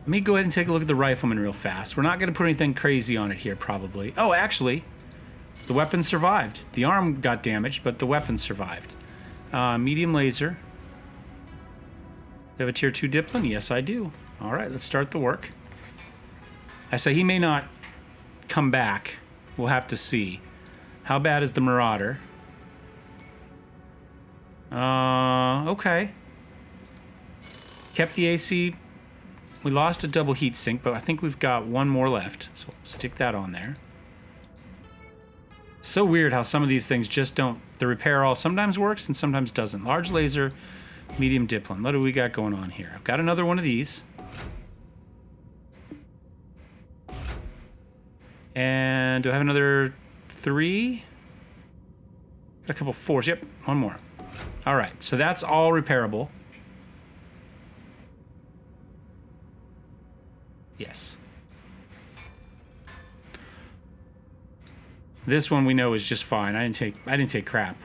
me go ahead and take a look at the Rifleman real fast. We're not going to put anything crazy on it here, probably. Oh, actually, the weapon survived. The arm got damaged, but the weapon survived. Medium laser. Do I have a tier 2 Diplin? Yes, I do. All right, let's start the work. I say he may not come back. We'll have to see. How bad is the Marauder? Okay. Kept the AC. We lost a double heat sink, but I think we've got one more left. So we'll stick that on there. So weird how some of these things just don't... The repair all sometimes works and sometimes doesn't. Large laser, medium Diplin. What do we got going on here? I've got another one of these. And do I have another 3? Got a couple 4s. Yep, one more. All right, so that's all repairable. Yes. This one we know is just fine. I didn't take crap.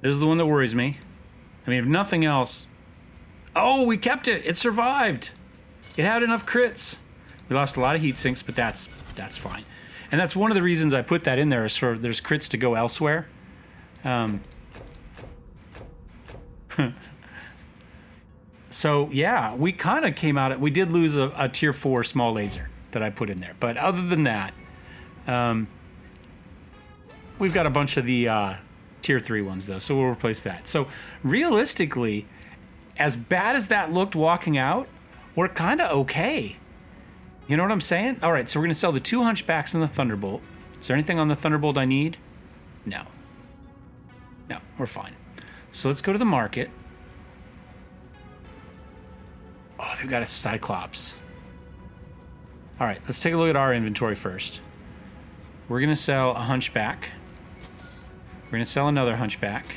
This is the one that worries me. I mean, if nothing else... Oh, we kept it! It survived! It had enough crits. We lost a lot of heat sinks, but that's fine. And that's one of the reasons I put that in there, is for there's crits to go elsewhere. So yeah, we kind of came out. We did lose a tier 4 small laser that I put in there, but other than that, we've got a bunch of the tier 3 ones though, so we'll replace that. So realistically, as bad as that looked walking out, we're kind of okay. You know what I'm saying? All right, so we're going to sell the 2 Hunchbacks and the Thunderbolt. Is there anything on the Thunderbolt I need? No. No, we're fine. So let's go to the market. Oh, they've got a Cyclops. All right, let's take a look at our inventory first. We're going to sell a Hunchback. We're going to sell another Hunchback.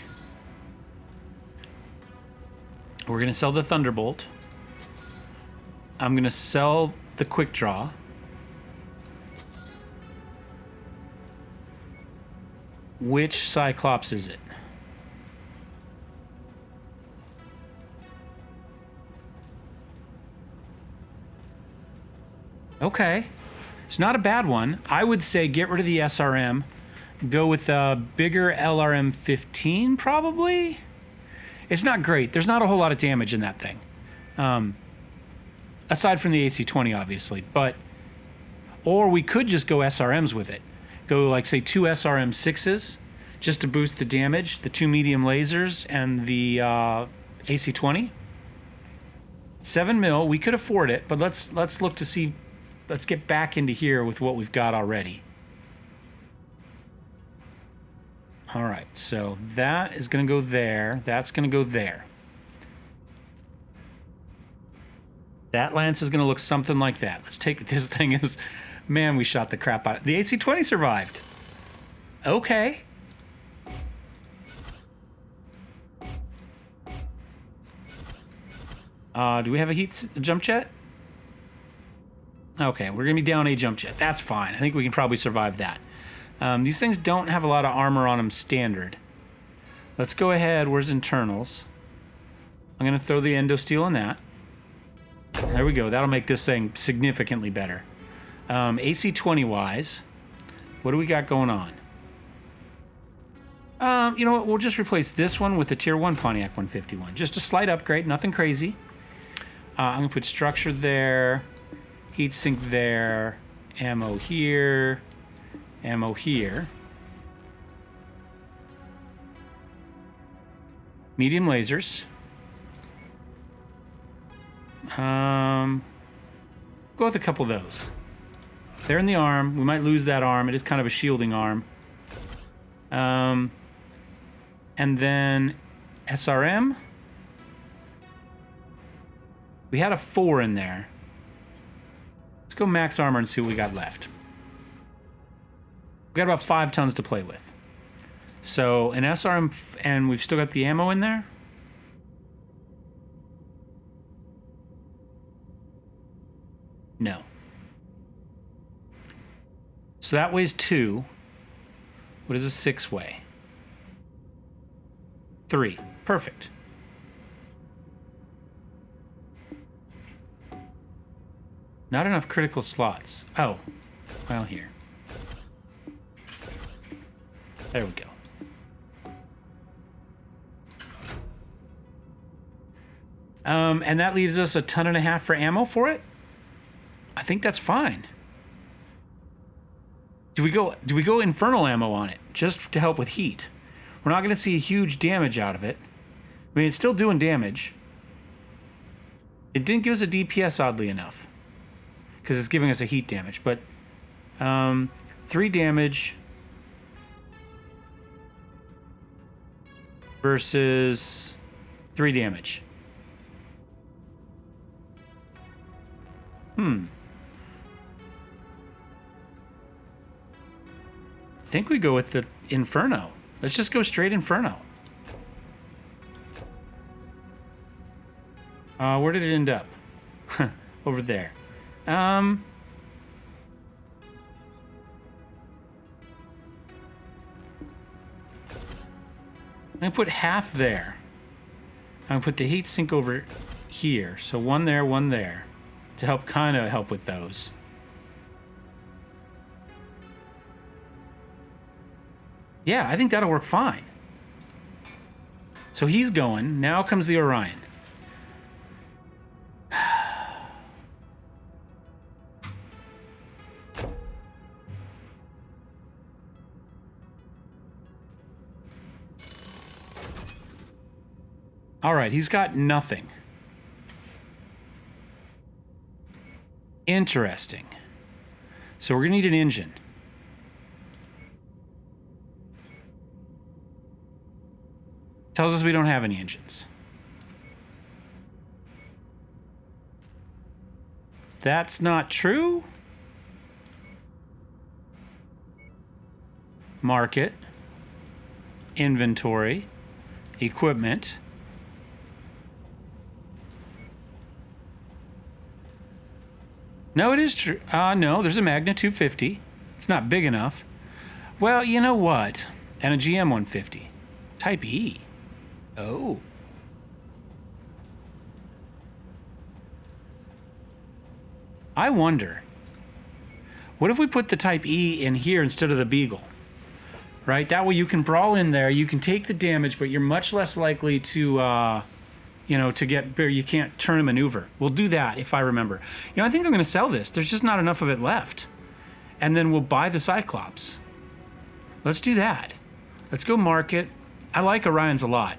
We're going to sell the Thunderbolt. I'm going to sell the quick draw. Which Cyclops is it? Okay. It's not a bad one. I would say get rid of the SRM. Go with a bigger LRM 15, probably? It's not great. There's not a whole lot of damage in that thing. Aside from the AC-20, obviously. But, or we could just go SRMs with it. Go, like, say, 2 SRM 6s, just to boost the damage. The 2 medium lasers and the AC-20. 7 mil, we could afford it, but let's look to see. Let's get back into here with what we've got already. All right, so that is going to go there. That's going to go there. That lance is going to look something like that. Let's take this thing as... Man, we shot the crap out of it. The AC-20 survived. Okay. Do we have a jump jet? Okay, we're going to be down a jump jet. That's fine. I think we can probably survive that. These things don't have a lot of armor on them standard. Let's go ahead. Where's internals? I'm going to throw the endo steel in that. There we go. That'll make this thing significantly better. AC-20 wise, what do we got going on? You know what? We'll just replace this one with the Tier 1 Pontiac 151. Just a slight upgrade, nothing crazy. I'm going to put structure there, heat sink there, ammo here, ammo here. Medium lasers. Go with a couple of those. They're in the arm. We might lose that arm. It is kind of a shielding arm. And then SRM. We had a 4 in there. Let's go max armor and see what we got left. We got about 5 tons to play with. So an SRM, and we've still got the ammo in there. No. So that weighs 2. What does a 6 weigh? 3. Perfect. Not enough critical slots. Oh. Well, here. There we go. And that leaves us a 1.5 tons for ammo for it? I think that's fine. Do we go infernal ammo on it just to help with heat? We're not going to see a huge damage out of it. I mean, it's still doing damage. It didn't give us a DPS, oddly enough, because it's giving us a heat damage. But 3 damage versus 3 damage. I think we go with the Inferno. Let's just go straight Inferno. Where did it end up? Over there. I'm gonna put half there. I'm gonna put the heat sink over here. So 1 there, 1 there. To help help with those. Yeah, I think that'll work fine. So he's going. Now comes the Orion. All right, he's got nothing. Interesting. So we're going to need an engine. Tells us we don't have any engines. That's not true. Market. Inventory. Equipment. No, it is true. No, there's a Magna 250. It's not big enough. Well, you know what? And a GM 150. Type E. Oh. I wonder, what if we put the Type E in here instead of the Beagle? Right? That way you can brawl in there, you can take the damage, but you're much less likely to, you know, to get, you can't turn a maneuver. We'll do that if I remember. You know, I think I'm going to sell this. There's just not enough of it left. And then we'll buy the Cyclops. Let's do that. Let's go market. I like Orions a lot.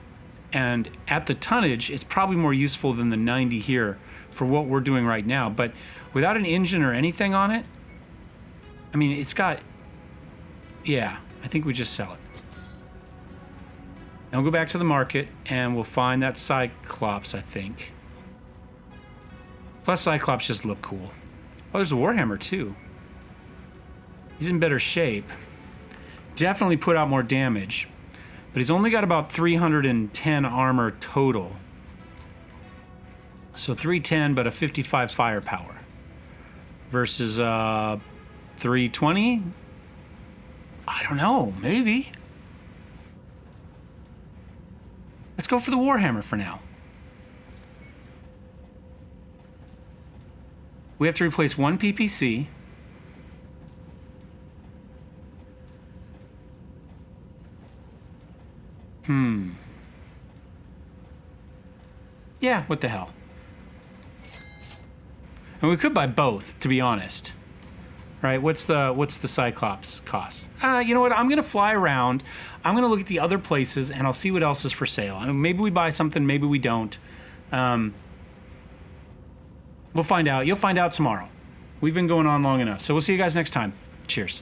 And at the tonnage, it's probably more useful than the 90 here for what we're doing right now. But without an engine or anything on it, I mean, it's got, yeah, I think we just sell it. And we'll go back to the market and we'll find that Cyclops, I think. Plus Cyclops just look cool. Oh, there's a Warhammer too. He's in better shape. Definitely put out more damage. But he's only got about 310 armor total. So 310, but a 55 firepower. Versus 320? I don't know, maybe. Let's go for the Warhammer for now. We have to replace one PPC. Yeah, what the hell. And we could buy both, to be honest. Right, what's the Cyclops cost? You know what, I'm gonna fly around. I'm gonna look at the other places and I'll see what else is for sale. And maybe we buy something, maybe we don't. We'll find out. You'll find out tomorrow. We've been going on long enough. So we'll see you guys next time. Cheers.